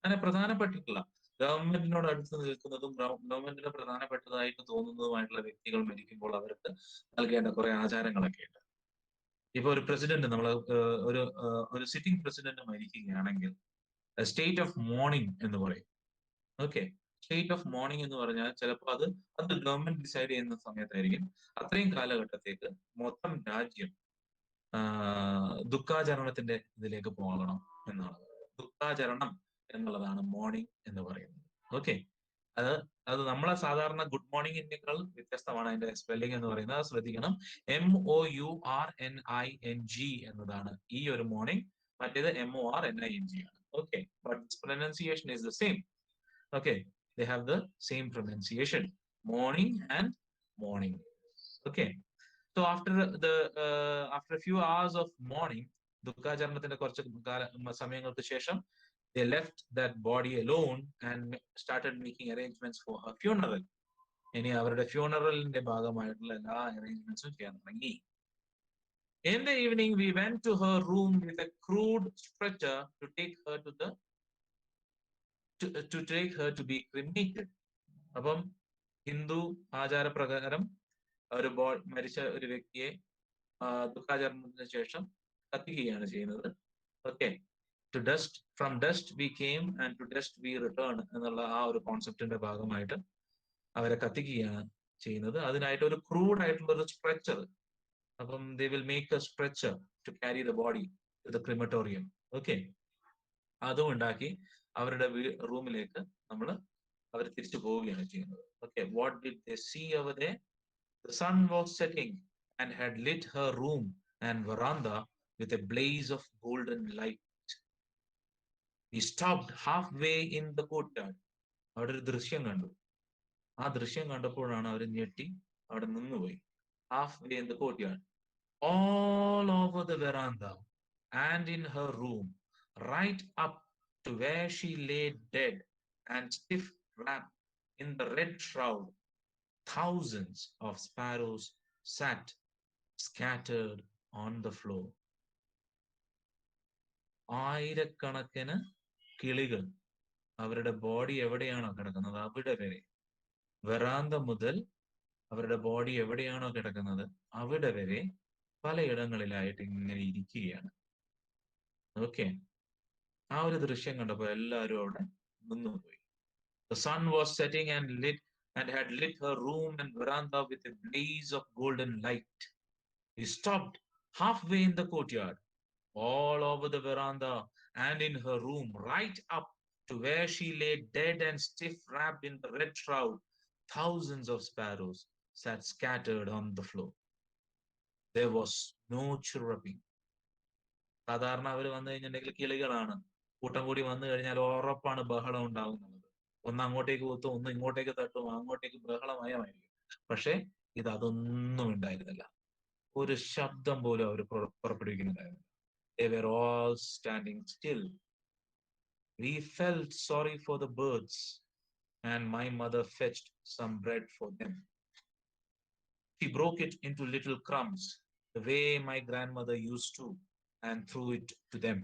അങ്ങനെ പ്രധാനപ്പെട്ടിട്ടുള്ള ഗവൺമെന്റിനോട് അടുത്ത് നിൽക്കുന്നതും ഗവൺമെന്റിന് പ്രധാനപ്പെട്ടതായിട്ട് തോന്നുന്നതുമായിട്ടുള്ള വ്യക്തികൾ മരിക്കുമ്പോൾ അവർക്ക് നൽകേണ്ട കുറെ ആചാരങ്ങളൊക്കെ ഉണ്ട്. ഇപ്പൊ ഒരു പ്രസിഡന്റ് നമ്മൾ ഒരു സിറ്റിംഗ് പ്രസിഡന്റ് മരിക്കുകയാണെങ്കിൽ സ്റ്റേറ്റ് ഓഫ് മോർണിംഗ് എന്ന് പറയും. ഓക്കെ, സ്റ്റേറ്റ് ഓഫ് മോർണിംഗ് എന്ന് പറഞ്ഞാൽ ചിലപ്പോൾ അത് ഗവൺമെന്റ് ഡിസൈഡ് ചെയ്യുന്ന സമയത്തായിരിക്കും. അത്രയും കാലഘട്ടത്തേക്ക് മൊത്തം രാജ്യം ദുഃഖാചരണത്തിന്റെ ഇതിലേക്ക് പോകണം എന്നാണ്. ദുഃഖാചരണം എന്നുള്ളതാണ് മോർണിംഗ് എന്ന് പറയുന്നത്. ഓക്കെ, അത് അത് നമ്മളെ സാധാരണ ഗുഡ് മോർണിംഗിനേക്കാൾ വ്യത്യസ്തമാണ് അതിന്റെ സ്പെല്ലിംഗ് എന്ന് പറയുന്നത്. അത് ശ്രദ്ധിക്കണം. MOURNING എന്നതാണ് ഈ ഒരു മോർണിംഗ്. മറ്റേത് MORNING ആണ്. Okay, but pronunciation is the same. Okay, they have the same pronunciation, morning and morning. Okay, so after a few hours of mourning, ദുഃഖാചരണത്തിന്റെ കുറച്ച് സമയങ്ങൾക്ക് ശേഷം they left that body alone and started making arrangements for her funeral. ഇനി അവരുടെ ഫ്യൂണറലിന്റെ ഭാഗമായിട്ടുള്ള എല്ലാ അറേഞ്ച്മെന്റ്സും ചെയ്യാൻ തുടങ്ങി. In the evening, we went to her room with a crude stretcher to take her to be cremated. അപ്പം ഹിന്ദു ആചാരപ്രകാരം മരിച്ച ഒരു വ്യക്തിയെ ദുഃഖാചരണത്തിന് ശേഷം കത്തിക്കുകയാണ് ചെയ്യുന്നത്. Okay, from dust we came and to dust we return എന്നുള്ള ആ ഒരു കോൺസെപ്റ്റിന്റെ ഭാഗമായിട്ട് അവരെ കത്തിക്കുകയാണ് ചെയ്യുന്നത്. അതിനായിട്ട് ഒരു ക്രൂഡ് ആയിട്ടുള്ള ഒരു സ്ട്രെച്ചർ, അപ്പം they will make a stretcher to carry the body to the crematorium. Okay, അതും ഉണ്ടാക്കി അവരുടെ റൂമിലേക്ക് അവർ തിരിച്ചു പോവുകയാണ് ചെയ്യുന്നത്. Okay, what did they see over there? The sun was setting and had lit her room and veranda with a blaze of golden light. We stopped halfway in the courtyard. അവിടെ ഒരു ദൃശ്യം കണ്ടു. ആ ദൃശ്യം കണ്ടപ്പോഴാണ് അവർ ഞെട്ടി അവിടെ നിന്നുപോയി. Halfway in the courtyard, all over the veranda and in her room, right up to where she lay dead and stiff wrapped in the red shroud, thousands of sparrows sat scattered on the floor. ആയിരക്കണക്കിന് കിളികൾ അവരുടെ body എവിടെയാണോ കിടക്കുന്നത് അവിടെ വരെ, വരാന്ത മുതൽ അവരുടെ body എവിടെയാണോ കിടക്കുന്നത് അവിടെ വരെ പലയിടങ്ങളിലായിട്ട് ഇങ്ങനെ ഇരിക്കുകയാണ്. ഓക്കെ, ആ ഒരു ദൃശ്യം കണ്ടപ്പോൾ എല്ലാവരും അവിടെ നിന്നുപോയി. The sun was setting and had lit her room and veranda with a blaze of golden light. We stopped halfway in the courtyard, all over the veranda and in her room, right up to where she lay dead and stiff wrapped in the red shroud. Thousands of sparrows sat scattered on the floor. There was no chirruping. സാധാരണ അവർ വന്നു കഴിഞ്ഞിട്ടുണ്ടെങ്കിൽ കിളികളാണ്, കൂട്ടം കൂടി വന്നു കഴിഞ്ഞാൽ ഉറപ്പാണ് ബഹളം ഉണ്ടാകുന്നത്. ഒന്ന് അങ്ങോട്ടേക്ക് കുത്തും, ഒന്ന് ഇങ്ങോട്ടേക്ക് തട്ടും, അങ്ങോട്ടേക്ക് ബഹളമയമായിരിക്കും. പക്ഷെ അതൊന്നും ഉണ്ടായിരുന്നില്ല. ഒരു ശബ്ദം പോലും അവർ പുറപ്പെടുവിക്കുന്നുണ്ടായിരുന്നു. They were all standing still. We felt sorry for the birds, and my mother fetched some bread for them. She broke it into little crumbs, the way my grandmother used to, and threw it to them.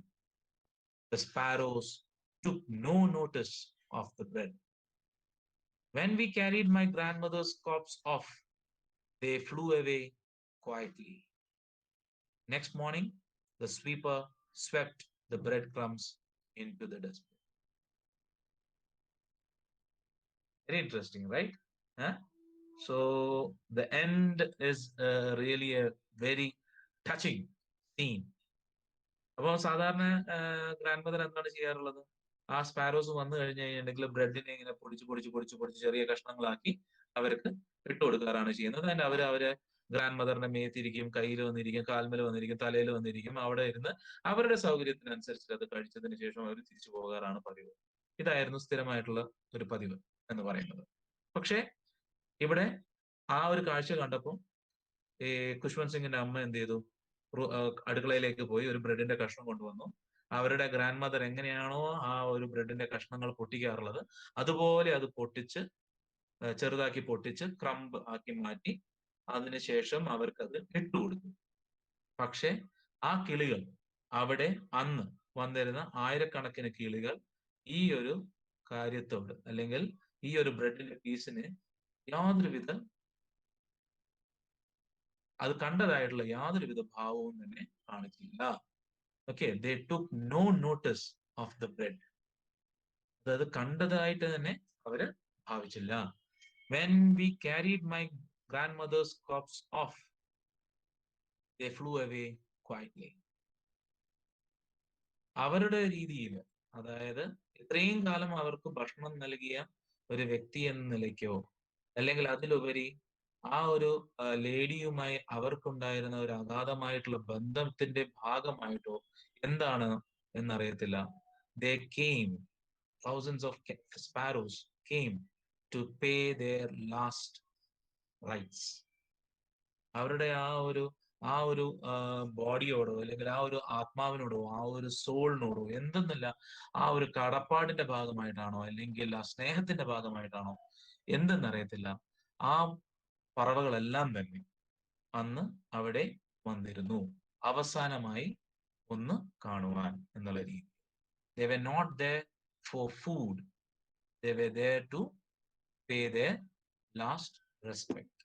The sparrows took no notice of the bread. When we carried my grandmother's corpse off, they flew away quietly. Next morning, the sweeper swept the breadcrumbs into the dustbin. Very interesting, right? Huh? So the end is really a very touching scene. അപ്പോൾ സാധാരണ grand mother എന്താണ് ചെയ്യാറുള്ളത്? ആ sparrows വന്നു കഴിഞ്ഞു കഴിഞ്ഞിട്ടുണ്ടെങ്കിൽ ബ്രെഡിനെ ഇങ്ങനെ പൊടിച്ച് ചെറിയ കഷ്ണങ്ങളാക്കി അവർക്ക് ഇട്ട് കൊടുക്കാറാണ് ചെയ്യുന്നത്. അതിന് അവരെ ഗ്രാൻഡ് മദറിന്റെ മേത്തിരിക്കും, കയ്യിൽ വന്നിരിക്കും, കാൽമേൽ വന്നിരിക്കും, തലയിൽ വന്നിരിക്കും. അവിടെ ഇരുന്ന് അവരുടെ സൗകര്യത്തിനനുസരിച്ച് അത് കഴിച്ചതിന് ശേഷം അവർ തിരിച്ചു പോകാറാണ് പതിവ്. ഇതായിരുന്നു സ്ഥിരമായിട്ടുള്ള ഒരു പതിവ് എന്ന് പറയുന്നത്. പക്ഷേ ഇവിടെ ആ ഒരു കാഴ്ച കണ്ടപ്പോൾ ഈ ഖുശ്വന്ത് സിംഗിന്റെ അമ്മ എന്ത് ചെയ്തു? അടുക്കളയിലേക്ക് പോയി ഒരു ബ്രെഡിന്റെ കഷ്ണം കൊണ്ടുവന്നു. അവരുടെ ഗ്രാൻഡ് മദർ എങ്ങനെയാണോ ആ ഒരു ബ്രെഡിന്റെ കഷ്ണങ്ങൾ പൊട്ടിക്കാറുള്ളത് അതുപോലെ അത് ചെറുതാക്കി പൊട്ടിച്ച് ക്രംബ് ആക്കി മാറ്റി അതിനുശേഷം അവർക്കത് ഇട്ടുകൊടുത്തു. പക്ഷെ ആ കിളികൾ അവിടെ അന്ന് വന്നിരുന്ന ആയിരക്കണക്കിന് കിളികൾ ഈ ഒരു കാര്യത്തോട് അല്ലെങ്കിൽ ഈ ഒരു ബ്രെഡിന്റെ പീസിന് യാതൊരുവിധ അത് കണ്ടതായിട്ടുള്ള യാതൊരുവിധ ഭാവവും തന്നെ കാണിച്ചില്ല. Okay, they took no notice of the bread. അതായത് കണ്ടതായിട്ട് തന്നെ അവര് ഭാവിച്ചില്ല. When we carried my grandmother's corpse off, they flew away quietly. അവരുടെ രീതിയിൽ, അതായത് ഇത്രയും കാലം അവർക്ക് ഭക്ഷണം നൽകിയ ഒരു വ്യക്തി എന്ന നിലയ്ക്കോ അല്ലെങ്കിൽ അതിലുപരി ആ ഒരു ലേഡിയുമായി അവർക്കുണ്ടായിരുന്ന ഒരു അഗാധമായിട്ടുള്ള ബന്ധത്തിന്റെ ഭാഗമായിട്ടോ എന്താണ് എന്നറിയത്തില്ല, they came, thousands of sparrows came to pay their last rites. അവരുടെ ആ ഒരു ബോഡിയോടോ അല്ലെങ്കിൽ ആ ഒരു ആത്മാവിനോടോ ആ ഒരു സോളിനോടോ എന്തെന്നില്ല, ആ ഒരു കടപ്പാടിന്റെ ഭാഗമായിട്ടാണോ അല്ലെങ്കിൽ ആ സ്നേഹത്തിന്റെ ഭാഗമായിട്ടാണോ എന്തെന്നറിയത്തില്ല, ആ പറവകളെല്ലാം തന്നെ അന്ന് അവിടെ വന്നിരുന്നു അവസാനമായി ഒന്ന് കാണുവാൻ എന്നുള്ള രീതി. They were not there for food. They were there to pay their last respect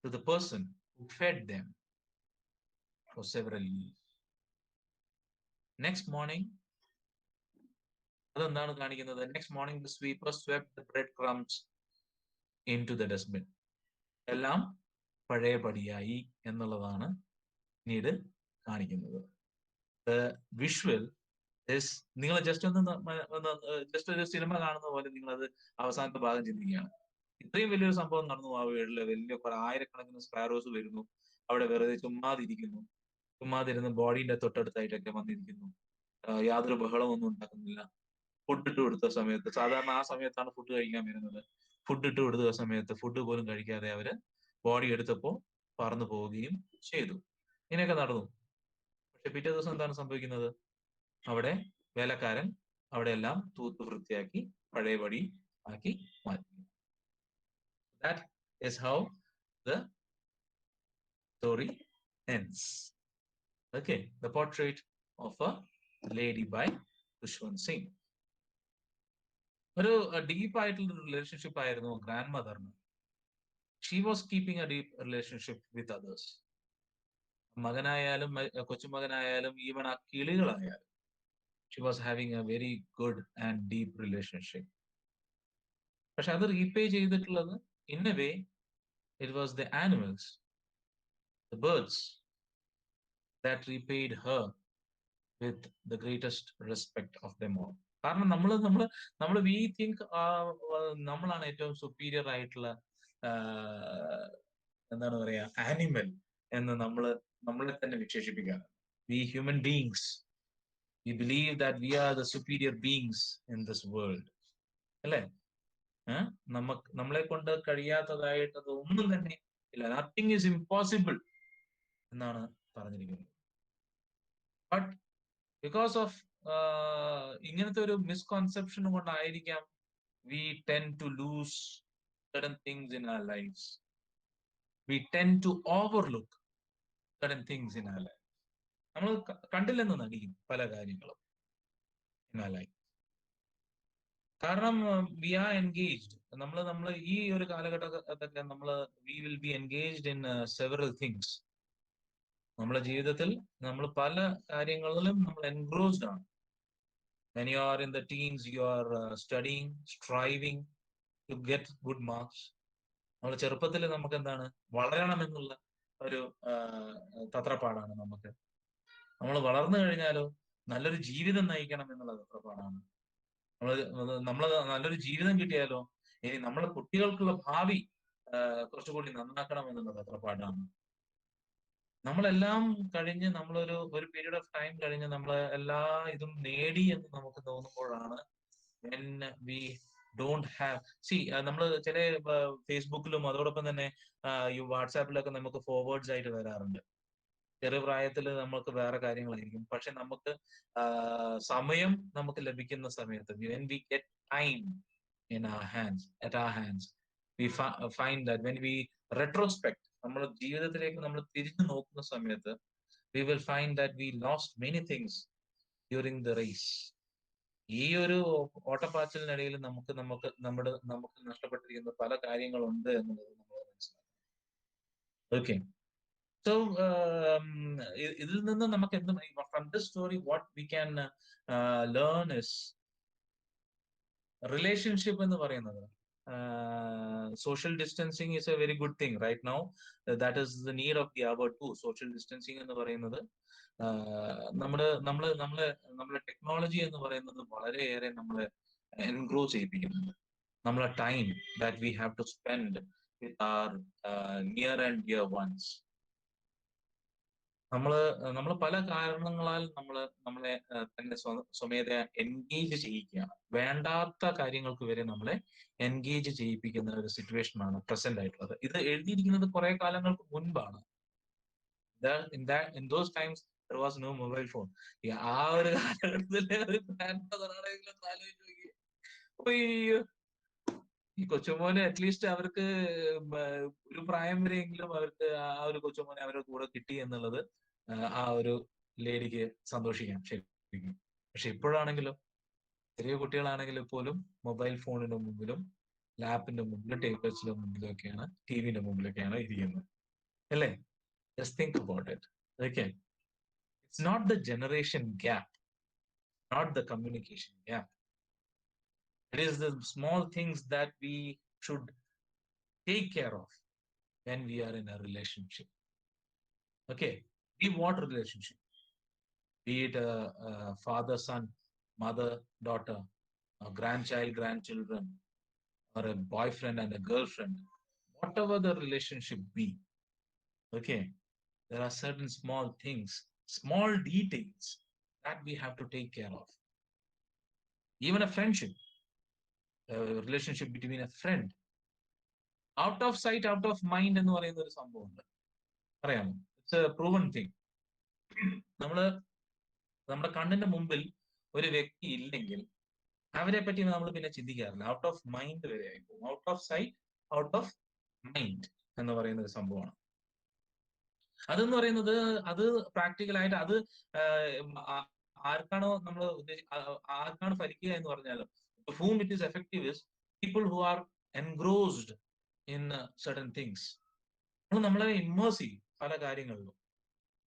to the person who fed them for several years. Next morning, അതെന്താണ് കാണിക്കുന്നത്? Next morning the sweeper swept the bread crumbs into the dustbin. എല്ലാം പഴയപടിയായി എന്നുള്ളതാണ് പിന്നീട് കാണിക്കുന്നത്. The visual is, നിങ്ങൾ just just ഒരു cinema കാണുന്ന പോലെ നിങ്ങൾ അത് അവസാനത്തെ ഭാഗം ചിന്തിക്കുകയാണ്. ഇത്രയും വലിയൊരു സംഭവം നടന്നു ആ വീട്ടില്, വലിയ ആയിരക്കണക്കിന് സ്പാരോസ് വരുന്നു, അവിടെ വെറുതെ ചുമ്മാതിരുന്ന് ബോഡീന്റെ തൊട്ടടുത്തായിട്ടൊക്കെ വന്നിരിക്കുന്നു, യാതൊരു ബഹളമൊന്നും ഉണ്ടാക്കുന്നില്ല. ഫുഡ് ഇട്ട് കൊടുത്ത സമയത്ത്, സാധാരണ ആ സമയത്താണ് ഫുഡ് കഴിക്കാൻ വരുന്നത്, ഫുഡ് ഇട്ട് കൊടുത്ത സമയത്ത് ഫുഡ് പോലും കഴിക്കാതെ അവര് ബോഡി എടുത്തപ്പോ പറന്നു പോവുകയും ചെയ്തു. ഇങ്ങനെയൊക്കെ നടന്നു. പക്ഷെ പിറ്റേ ദിവസം എന്താണ് സംഭവിക്കുന്നത്? അവിടെ വേലക്കാരൻ അവിടെ എല്ലാം തൂത്ത് വൃത്തിയാക്കി പഴയപടി ആക്കി മാറ്റി. That is how the story ends. Okay, the portrait of a lady by Khushwant Singh. ഒരു ഡീപ്പായിട്ടുള്ള റിലേഷൻഷിപ്പ് ആയിരുന്നു ഗ്രാൻഡ് മദറിന്. She was keeping a deep relationship with others. മകനായാലും കൊച്ചുമകനായാലും ഈവൻ ആ കിളികളായാലും she was having a very good and deep relationship. പക്ഷെ അത് റീപേ ചെയ്തിട്ടുള്ളത് in a way it was the animals, the birds that repaid her with the greatest respect of them all. കാരണം നമ്മൾ we think നമ്മളാണ് ഏറ്റവും superior ആയിട്ടുള്ള എന്താണ് പറയാ ആനിമൽ എന്ന് നമ്മളെ തന്നെ വിശേഷിപ്പിക്കാറ്. We human beings, we believe that we are the superior beings in this world, അല്ലെ? നമ്മളെ കൊണ്ട് കഴിയാത്തതായിട്ടത് ഒന്നും തന്നെ ഇല്ല. നത്തിങ് ഈസ് ഇമ്പോസിബിൾ എന്നാണ് പറഞ്ഞിരിക്കുന്നത്. ബട്ട് ബിക്കോസ് ഓഫ് ഇങ്ങനത്തെ ഒരു മിസ്കൺസെപ്ഷൻ കൊണ്ടായിരിക്കാം we tend to lose certain things in our lives. We tend to overlook certain things in our life. നമ്മൾ കണ്ടില്ലെന്ന് നടിക്കും പല കാര്യങ്ങളും in our life. കാരണം വി ആർ എൻഗേജ്ഡ്. നമ്മൾ ഈ ഒരു കാലഘട്ടത്തൊക്കെ we will be engaged in several things. നമ്മുടെ ജീവിതത്തിൽ നമ്മൾ പല കാര്യങ്ങളിലും നമ്മൾ എൻഗ്രോസ്ഡ് ആണ്. When you are in the teens, you are studying, striving to get good marks. നമ്മൾ ചെറുപ്പത്തിൽ നമുക്ക് എന്താണ്, വളരണം എന്നുള്ള ഒരു തത്രപ്പാടാണ് നമുക്ക്. നമ്മൾ വളർന്നു കഴിഞ്ഞാലോ നല്ലൊരു ജീവിതം നയിക്കണം എന്നുള്ള തത്രപ്പാടാണ്. നമ്മൾ നല്ലൊരു ജീവിതം കിട്ടിയാലോ ഇനി നമ്മളെ കുട്ടികൾക്കുള്ള ഭാവി കുറച്ചുകൂടി നന്നാക്കണം എന്നുള്ള തത്രപ്പാടാണ്. നമ്മളെല്ലാം കഴിഞ്ഞ് ഒരു പീരീഡ് ഓഫ് ടൈം കഴിഞ്ഞ് നമ്മൾ എല്ലാ ഇതും നേടി എന്ന് നമുക്ക് തോന്നുമ്പോഴാണ് when we don't have, നമ്മൾ ചില ഫേസ്ബുക്കിലും അതോടൊപ്പം തന്നെ ഈ വാട്സാപ്പിലൊക്കെ നമുക്ക് ഫോർവേഡ്സ് ആയിട്ട് വരാറുണ്ട്. ചെറിയ പ്രായത്തിൽ നമുക്ക് വേറെ കാര്യങ്ങളായിരിക്കും, പക്ഷെ നമുക്ക് സമയം നമുക്ക് ലഭിക്കുന്ന സമയത്ത് when we get time in our hands, at our hands, we find that when we retrospect, നമ്മുടെ ജീവിതത്തിലേക്ക് നമ്മൾ തിരിഞ്ഞു നോക്കുന്ന സമയത്ത് we will find that we lost many things during the race. ഈ ഒരു ഓട്ടപ്പാച്ചിലിനിടയിൽ നമുക്ക് നഷ്ടപ്പെട്ടിരിക്കുന്ന പല കാര്യങ്ങളുണ്ട് എന്നുള്ളത് നമ്മൾ മനസ്സിലാക്കണം. ഓക്കെ. സോ ഇതിൽ നിന്ന് നമുക്ക് എന്ത് from this story what we can learn is relationship എന്ന് പറയുന്നത് social distancing is a very good thing right now. That is the need of the hour too. Social distancing എന്ന് പറയുന്നത് നമ്മളെ ടെക്നോളജി എന്ന് പറയുന്നത് വളരെയേറെ നമ്മളെ എൻഗ്രോ ചെയ്യിപ്പിക്കുന്നുണ്ട്. നമ്മളെ time that we have to spend with our near and dear ones. നമ്മൾ പല കാരണങ്ങളാൽ നമ്മളെ തന്നെ സ്വമേധയാ എൻഗേജ് ചെയ്യിക്കുകയാണ്. വേണ്ടാത്ത കാര്യങ്ങൾക്ക് വരെ നമ്മളെ എൻഗേജ് ചെയ്യിപ്പിക്കുന്ന ഒരു സിറ്റുവേഷൻ ആണ് പ്രസന്റ് ആയിട്ടുള്ളത്. ഇത് എഴുതിയിരിക്കുന്നത് കുറെ കാലങ്ങൾക്ക് മുൻപാണ്. In those times there was no mobile phone. ആ ഒരു കാലഘട്ടത്തിലെ ഒരു ആലോചിച്ച് നോക്കി. അപ്പൊ ഈ കൊച്ചുമോനെ അറ്റ്ലീസ്റ്റ് അവർക്ക് ഒരു പ്രായം വരെയെങ്കിലും അവർക്ക് ആ ഒരു കൊച്ചുമോനെ അവരുടെ കൂടെ കിട്ടി എന്നുള്ളത് ആ ഒരു ലേഡിക്ക് സന്തോഷിക്കാം ശരിക്കും. പക്ഷെ ഇപ്പോഴാണെങ്കിലോ ചെറിയ കുട്ടികളാണെങ്കിൽ പോലും മൊബൈൽ ഫോണിന്റെ മുമ്പിലും ലാപ്പിന്റെ മുമ്പിലും ടേബിൾസിന്റെ മുമ്പിലും ഒക്കെയാണ്, ടിവിന്റെ മുമ്പിലൊക്കെയാണ് ഇരിക്കുന്നത്, അല്ലേ? Just think about it. Okay. It's not the generation gap, not the communication gap. It is the small things that we should take care of when we are in a relationship. Okay. Be what relationship? Be it a father, son, mother, daughter, a grandchild, grandchildren, or a boyfriend and a girlfriend, whatever the relationship be. Okay. There are certain small things, small details that we have to take care of. Even a friendship, a relationship between a friend. Out of sight, out of mind എന്ന് പറയുന്ന ഒരു സംഭവമുണ്ട്, അറിയാമോ? It's A proven thing. നമ്മുടെ കണ്ണിന്റെ മുമ്പിൽ ഒരു വ്യക്തി ഇല്ലെങ്കിൽ അവരെ പറ്റി നമ്മൾ പിന്നെ ചിന്തിക്കാറില്ല. ഔട്ട് ഓഫ് മൈൻഡ് വരെ ആയിപ്പോകും. Out of sight, out of mind എന്ന് പറയുന്ന ഒരു സംഭവമാണ്. അതെന്ന് പറയുന്നത് അത് പ്രാക്ടിക്കലായിട്ട് അത് ആർക്കാണോ നമ്മൾ ആർക്കാണ് ഫലിക്കുക എന്ന് പറഞ്ഞാൽ whom it is effective is people who are engrossed in certain things. നമ്മളെ ഇമ്മേഴ്സ് ചെയ്യും പല കാര്യങ്ങളിലും.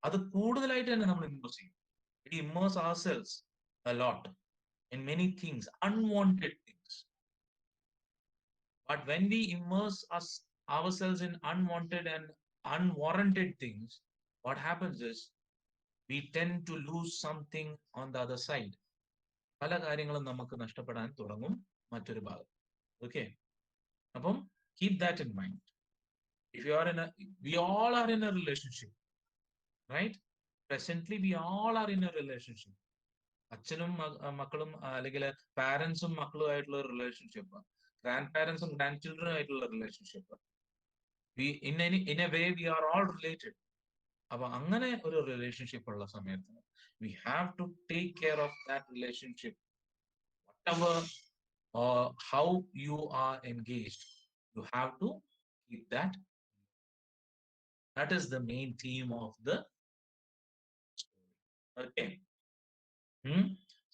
അത് കൂടുതലായിട്ട് തന്നെ നമ്മൾ ഇമ്മേഴ്സ് ചെയ്യും. We immerse ourselves a lot in many things, unwanted things. But when we immerse ourselves in unwanted and unwarranted things, what happens is we tend to lose something on the other side. പല കാര്യങ്ങളും നമുക്ക് നഷ്ടപ്പെടാൻ തുടങ്ങും മറ്റൊരു ഭാഗം. Okay. അപ്പം keep that in mind. If you are we all are in a relationship, right? Presently we all are in a relationship. അച്ഛനും മക്കളും അല്ലെങ്കിൽ പാരന്റ്സും മക്കളുമായിട്ടുള്ള ഒരു റിലേഷൻഷിപ്പ്, ഗ്രാൻഡ് പാരന്റ്സും ഗ്രാൻഡ് ചിൽഡ്രനും ആയിട്ടുള്ള relationship. in a way we are all related. അപ്പൊ അങ്ങനെ ഒരു relationship ഉള്ള സമയത്ത് we have to take care of that relationship. Whatever or how you are engaged, you have to keep that. That is the main theme of the story. Okay.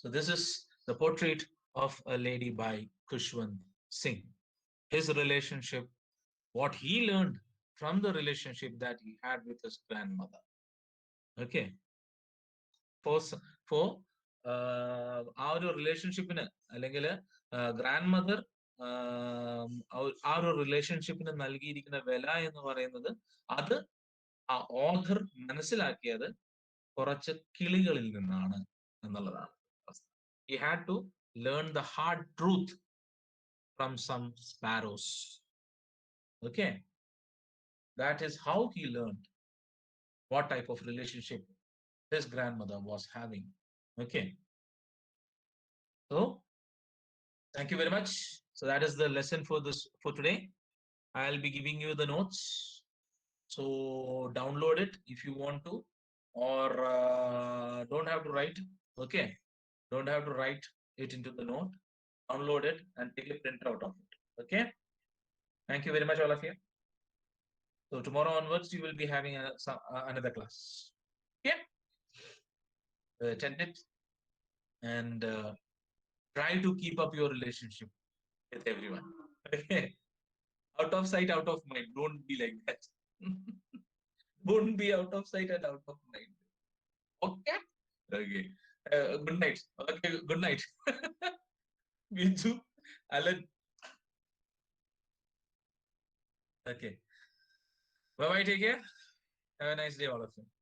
So this is the portrait of a lady by Khushwant Singh. His relationship, what he learned from the relationship that he had with his grandmother. Okay. For ആ ഒരു റിലേഷൻഷിപ്പിന് അല്ലെങ്കിൽ grand mother ആ ഒരു റിലേഷൻഷിപ്പിന് നൽകിയിരിക്കുന്ന വില എന്ന് പറയുന്നത് അത് ആ ഓഥർ മനസ്സിലാക്കിയത് കുറച്ച് കിളികളിൽ നിന്നാണ് എന്നുള്ളതാണ്. He had to learn the hard truth from some sparrows. Okay. That is how he learned what type of relationship his grandmother was having. Okay. So thank you very much. So that is the lesson for today. I'll be giving you the notes. So download it if you want to, or don't have to write. Okay. Don't have to write it into the note. Download it and take a print out of it. Okay. Thank you very much, all of you. So tomorrow onwards, you will be having another class. Yeah. Attend it and Try to keep up your relationship with everyone. Okay. Out of sight, out of mind. Don't be like that. Don't be out of sight and out of mind. Okay. Okay. Good night. Okay. Good night. Biju, Alan. Okay. Bye bye. Take care. Have a nice day, all of you.